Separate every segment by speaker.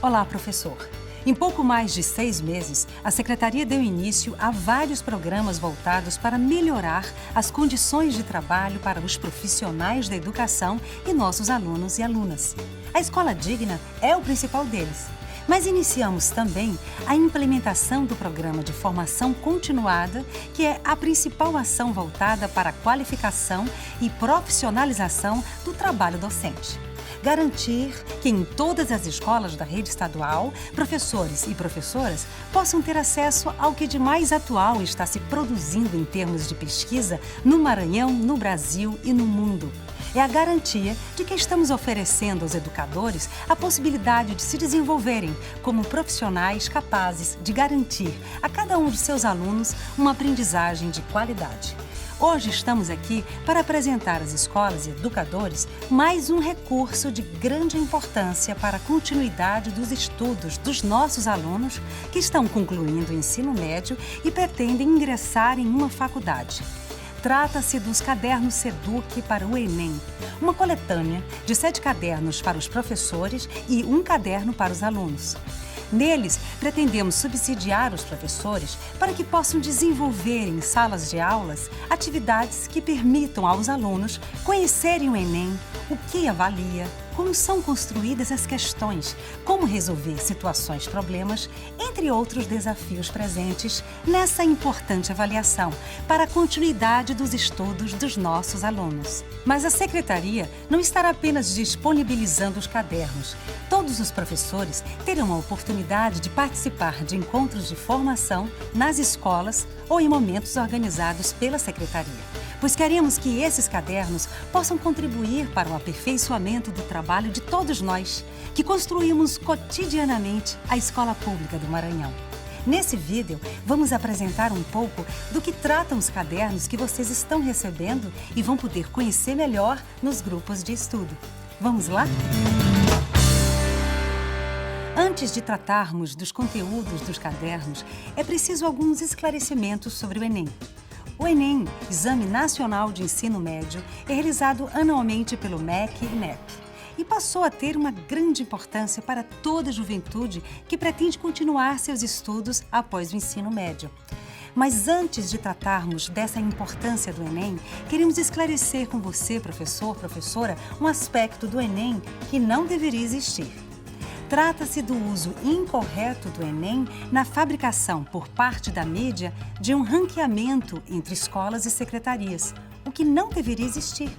Speaker 1: Olá, professor. Em pouco mais de 6 meses, a Secretaria deu início a vários programas voltados para melhorar as condições de trabalho para os profissionais da educação e nossos alunos e alunas. A Escola Digna é o principal deles. Mas iniciamos também a implementação do Programa de Formação Continuada, que é a principal ação voltada para a qualificação e profissionalização do trabalho docente. Garantir que em todas as escolas da rede estadual, professores e professoras possam ter acesso ao que de mais atual está se produzindo em termos de pesquisa no Maranhão, no Brasil e no mundo. É a garantia de que estamos oferecendo aos educadores a possibilidade de se desenvolverem como profissionais capazes de garantir a cada um de seus alunos uma aprendizagem de qualidade. Hoje estamos aqui para apresentar às escolas e educadores mais um recurso de grande importância para a continuidade dos estudos dos nossos alunos que estão concluindo o ensino médio e pretendem ingressar em uma faculdade. Trata-se dos cadernos Seduc para o Enem, uma coletânea de 7 cadernos para os professores e um caderno para os alunos. Neles, pretendemos subsidiar os professores para que possam desenvolver em salas de aulas atividades que permitam aos alunos conhecerem o Enem, o que avalia, como são construídas as questões, como resolver situações, problemas, entre outros desafios presentes nessa importante avaliação para a continuidade dos estudos dos nossos alunos. Mas a Secretaria não estará apenas disponibilizando os cadernos. Todos os professores terão a oportunidade de participar de encontros de formação nas escolas ou em momentos organizados pela Secretaria. Pois queremos que esses cadernos possam contribuir para o aperfeiçoamento do trabalho de todos nós, que construímos cotidianamente a Escola Pública do Maranhão. Nesse vídeo, vamos apresentar um pouco do que tratam os cadernos que vocês estão recebendo e vão poder conhecer melhor nos grupos de estudo. Vamos lá? Antes de tratarmos dos conteúdos dos cadernos, é preciso alguns esclarecimentos sobre o Enem. O Enem, Exame Nacional de Ensino Médio, é realizado anualmente pelo MEC e INEP e passou a ter uma grande importância para toda a juventude que pretende continuar seus estudos após o ensino médio. Mas antes de tratarmos dessa importância do Enem, queremos esclarecer com você, professor, professora, um aspecto do Enem que não deveria existir. Trata-se do uso incorreto do Enem na fabricação por parte da mídia de um ranqueamento entre escolas e secretarias, o que não deveria existir.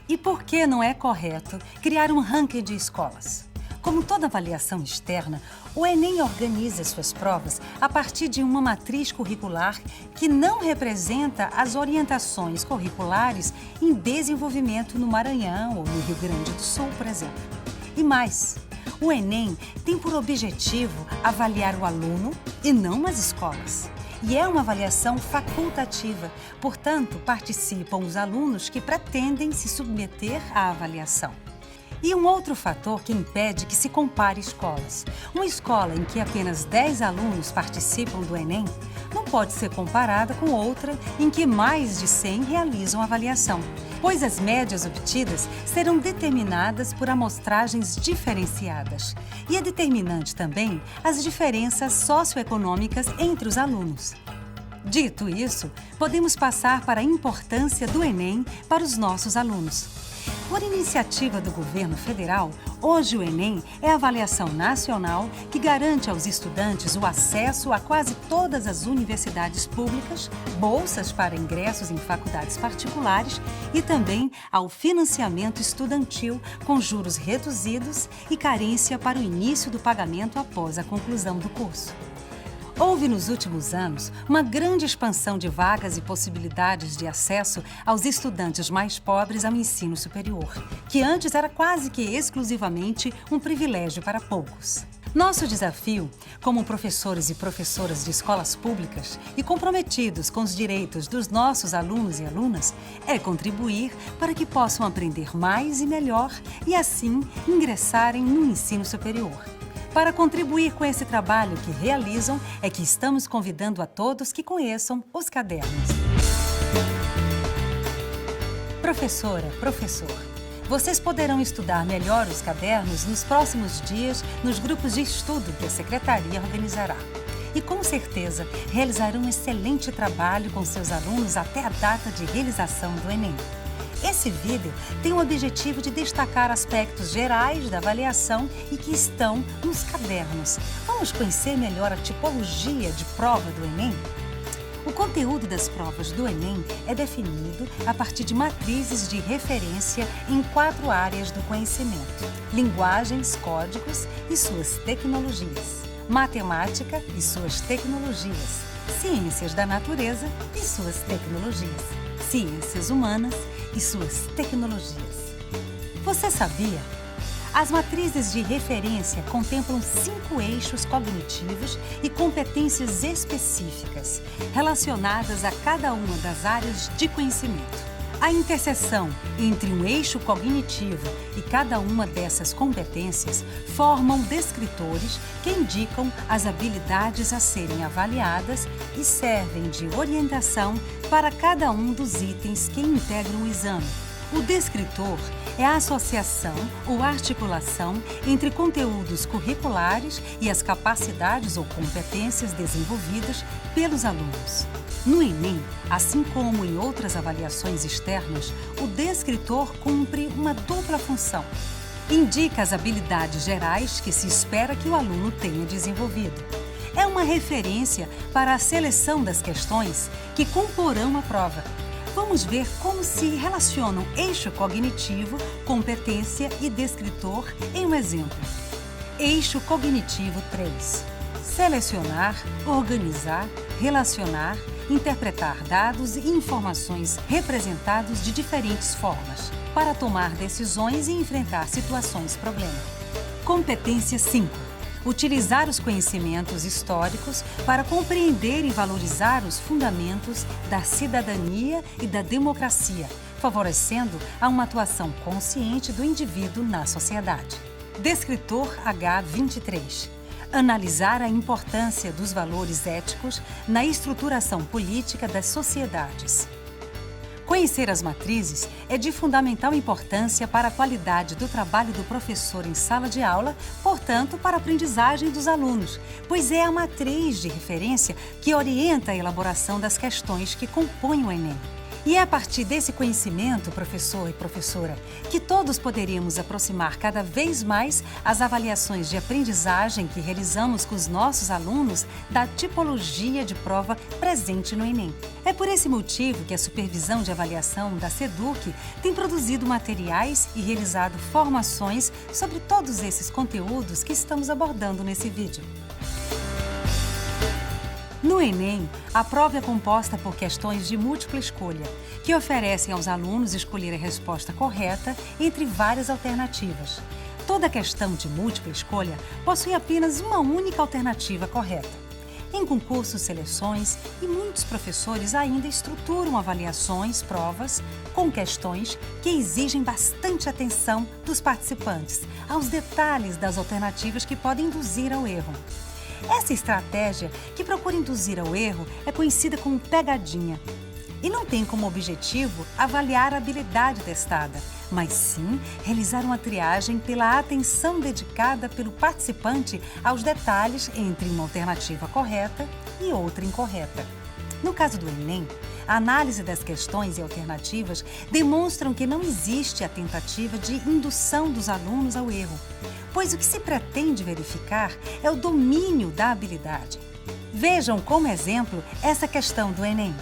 Speaker 1: E por que não é correto criar um ranking de escolas? Como toda avaliação externa, o Enem organiza suas provas a partir de uma matriz curricular que não representa as orientações curriculares em desenvolvimento no Maranhão ou no Rio Grande do Sul, por exemplo. E mais, o Enem tem por objetivo avaliar o aluno e não as escolas. E é uma avaliação facultativa, portanto, participam os alunos que pretendem se submeter à avaliação. E um outro fator que impede que se compare escolas. Uma escola em que apenas 10 alunos participam do Enem não pode ser comparada com outra em que mais de 100 realizam a avaliação, pois as médias obtidas serão determinadas por amostragens diferenciadas. E é determinante também as diferenças socioeconômicas entre os alunos. Dito isso, podemos passar para a importância do Enem para os nossos alunos. Por iniciativa do governo federal, hoje o Enem é a avaliação nacional que garante aos estudantes o acesso a quase todas as universidades públicas, bolsas para ingressos em faculdades particulares e também ao financiamento estudantil com juros reduzidos e carência para o início do pagamento após a conclusão do curso. Houve nos últimos anos uma grande expansão de vagas e possibilidades de acesso aos estudantes mais pobres ao ensino superior, que antes era quase que exclusivamente um privilégio para poucos. Nosso desafio, como professores e professoras de escolas públicas e comprometidos com os direitos dos nossos alunos e alunas, é contribuir para que possam aprender mais e melhor e, assim, ingressarem no ensino superior. Para contribuir com esse trabalho que realizam, é que estamos convidando a todos que conheçam os cadernos. Professora, professor, Vocês poderão estudar melhor os cadernos nos próximos dias nos grupos de estudo que a Secretaria organizará. E com certeza realizarão um excelente trabalho com seus alunos até a data de realização do Enem. Esse vídeo tem o objetivo de destacar aspectos gerais da avaliação e que estão nos cadernos. Vamos conhecer melhor a tipologia de prova do Enem? O conteúdo das provas do Enem é definido a partir de matrizes de referência em 4 áreas do conhecimento: linguagens, códigos e suas tecnologias, matemática e suas tecnologias, ciências da natureza e suas tecnologias, ciências humanas e suas tecnologias. Você sabia? As matrizes de referência contemplam 5 eixos cognitivos e competências específicas relacionadas a cada uma das áreas de conhecimento. A interseção entre um eixo cognitivo e cada uma dessas competências formam descritores que indicam as habilidades a serem avaliadas e servem de orientação para cada um dos itens que integram o exame. O descritor é a associação ou articulação entre conteúdos curriculares e as capacidades ou competências desenvolvidas pelos alunos. No Enem, assim como em outras avaliações externas, o descritor cumpre uma dupla função. Indica as habilidades gerais que se espera que o aluno tenha desenvolvido. É uma referência para a seleção das questões que comporão a prova. Vamos ver como se relacionam eixo cognitivo, competência e descritor em um exemplo. Eixo cognitivo 3. Selecionar, organizar, relacionar, interpretar dados e informações representados de diferentes formas, para tomar decisões e enfrentar situações-problema. Competência 5. Utilizar os conhecimentos históricos para compreender e valorizar os fundamentos da cidadania e da democracia, favorecendo a uma atuação consciente do indivíduo na sociedade. Descritor H23. Analisar a importância dos valores éticos na estruturação política das sociedades. Conhecer as matrizes é de fundamental importância para a qualidade do trabalho do professor em sala de aula, portanto, para a aprendizagem dos alunos, pois é a matriz de referência que orienta a elaboração das questões que compõem o Enem. E é a partir desse conhecimento, professor e professora, que todos poderíamos aproximar cada vez mais as avaliações de aprendizagem que realizamos com os nossos alunos da tipologia de prova presente no Enem. É por esse motivo que a Supervisão de Avaliação da SEDUC tem produzido materiais e realizado formações sobre todos esses conteúdos que estamos abordando nesse vídeo. No Enem, a prova é composta por questões de múltipla escolha, que oferecem aos alunos escolher a resposta correta entre várias alternativas. Toda questão de múltipla escolha possui apenas uma única alternativa correta. Em concursos, seleções e muitos professores ainda estruturam avaliações, provas, com questões que exigem bastante atenção dos participantes aos detalhes das alternativas que podem induzir ao erro. Essa estratégia, que procura induzir ao erro, é conhecida como pegadinha e não tem como objetivo avaliar a habilidade testada, mas sim realizar uma triagem pela atenção dedicada pelo participante aos detalhes entre uma alternativa correta e outra incorreta. No caso do Enem, a análise das questões e alternativas demonstram que não existe a tentativa de indução dos alunos ao erro, pois o que se pretende verificar é o domínio da habilidade. Vejam como exemplo essa questão do Enem.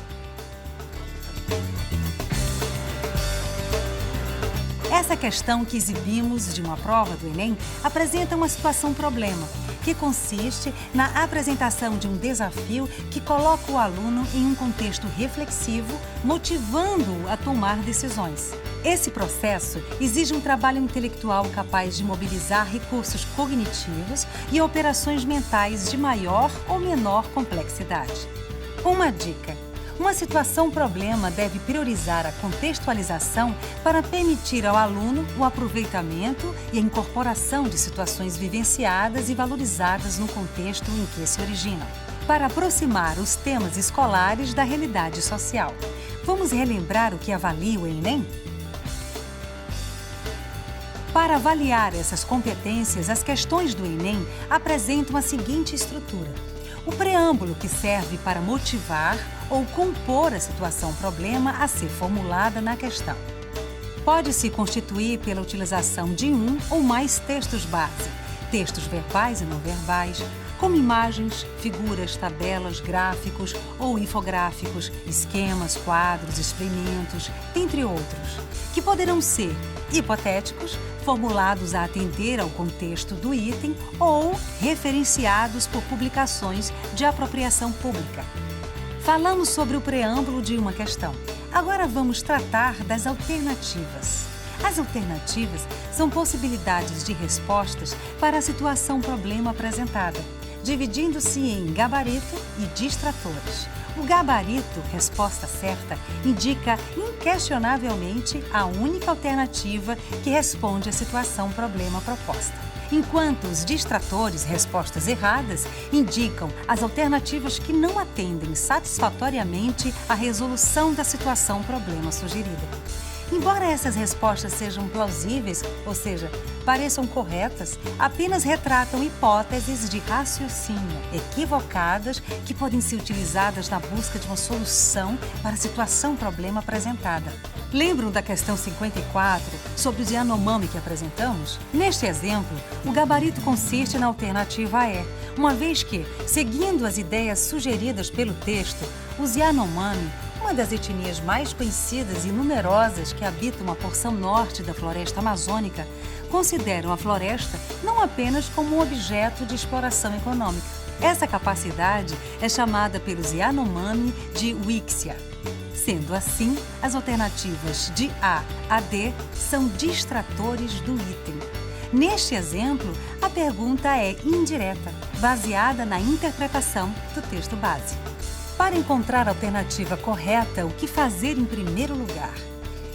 Speaker 1: Essa questão que exibimos de uma prova do Enem apresenta uma situação-problema, que consiste na apresentação de um desafio que coloca o aluno em um contexto reflexivo, motivando-o a tomar decisões. Esse processo exige um trabalho intelectual capaz de mobilizar recursos cognitivos e operações mentais de maior ou menor complexidade. Uma dica: uma situação-problema deve priorizar a contextualização para permitir ao aluno o aproveitamento e a incorporação de situações vivenciadas e valorizadas no contexto em que se originam, para aproximar os temas escolares da realidade social. Vamos relembrar o que avalia o Enem? Para avaliar essas competências, as questões do Enem apresentam a seguinte estrutura: o preâmbulo, que serve para motivar ou compor a situação-problema a ser formulada na questão. Pode-se constituir pela utilização de um ou mais textos base, textos verbais e não verbais, como imagens, figuras, tabelas, gráficos ou infográficos, esquemas, quadros, experimentos, entre outros, que poderão ser hipotéticos, formulados a atender ao contexto do item ou referenciados por publicações de apropriação pública. Falamos sobre o preâmbulo de uma questão. Agora vamos tratar das alternativas. As alternativas são possibilidades de respostas para a situação-problema apresentada, dividindo-se em gabarito e distratores. O gabarito, resposta certa, indica inquestionavelmente a única alternativa que responde à situação-problema proposta, enquanto os distratores, respostas erradas, indicam as alternativas que não atendem satisfatoriamente à resolução da situação-problema sugerida. Embora essas respostas sejam plausíveis, ou seja, pareçam corretas, apenas retratam hipóteses de raciocínio equivocadas que podem ser utilizadas na busca de uma solução para a situação-problema apresentada. Lembram da questão 54 sobre os Yanomami que apresentamos? Neste exemplo, o gabarito consiste na alternativa E, uma vez que, seguindo as ideias sugeridas pelo texto, os Yanomami, uma das etnias mais conhecidas e numerosas que habitam uma porção norte da floresta amazônica, consideram a floresta não apenas como um objeto de exploração econômica. Essa capacidade é chamada pelos Yanomami de Wixia. Sendo assim, as alternativas de A a D são distratores do item. Neste exemplo, a pergunta é indireta, baseada na interpretação do texto base. Para encontrar a alternativa correta, o que fazer em primeiro lugar?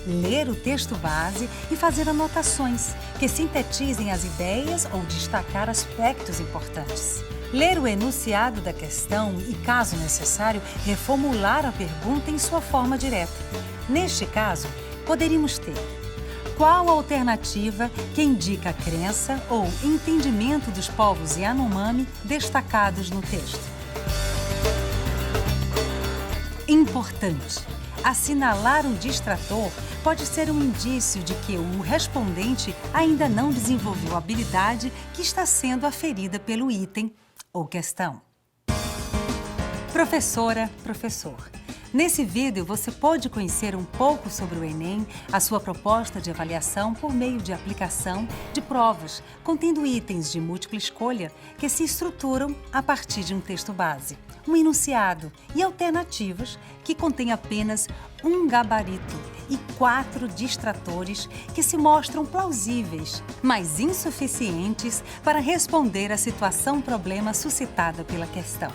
Speaker 1: Ler o texto base e fazer anotações que sintetizem as ideias ou destacar aspectos importantes. Ler o enunciado da questão e, caso necessário, reformular a pergunta em sua forma direta. Neste caso, poderíamos ter: qual a alternativa que indica a crença ou entendimento dos povos Yanomami destacados no texto? Importante: assinalar um distrator pode ser um indício de que o respondente ainda não desenvolveu a habilidade que está sendo aferida pelo item ou questão. Professora, professor, nesse vídeo você pode conhecer um pouco sobre o Enem, a sua proposta de avaliação por meio de aplicação de provas, contendo itens de múltipla escolha que se estruturam a partir de um texto base, um enunciado e alternativas que contêm apenas um gabarito e 4 distratores que se mostram plausíveis, mas insuficientes para responder à situação-problema suscitada pela questão.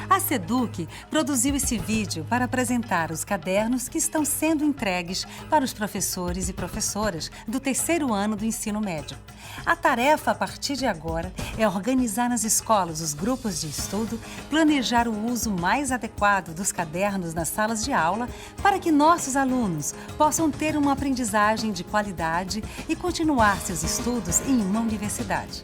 Speaker 1: A SEDUC produziu esse vídeo para apresentar os cadernos que estão sendo entregues para os professores e professoras do terceiro ano do ensino médio. A tarefa a partir de agora é organizar nas escolas os grupos de estudo, planejar o uso mais adequado dos cadernos nas salas de aula para que nossos alunos possam ter uma aprendizagem de qualidade e continuar seus estudos em uma universidade.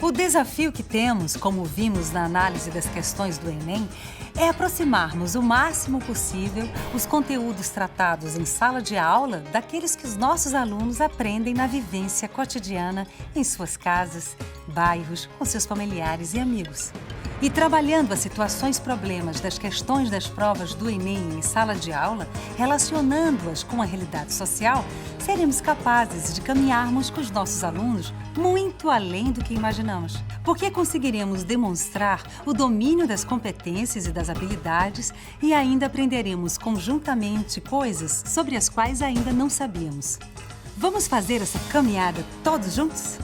Speaker 1: O desafio que temos, como vimos na análise das questões do Enem, é aproximarmos o máximo possível os conteúdos tratados em sala de aula daqueles que os nossos alunos aprendem na vivência cotidiana em suas casas, bairros, com seus familiares e amigos. E trabalhando as situações-problemas das questões das provas do Enem em sala de aula, relacionando-as com a realidade social, seremos capazes de caminharmos com os nossos alunos muito além do que imaginamos. Porque conseguiremos demonstrar o domínio das competências e das habilidades e ainda aprenderemos conjuntamente coisas sobre as quais ainda não sabíamos. Vamos fazer essa caminhada todos juntos?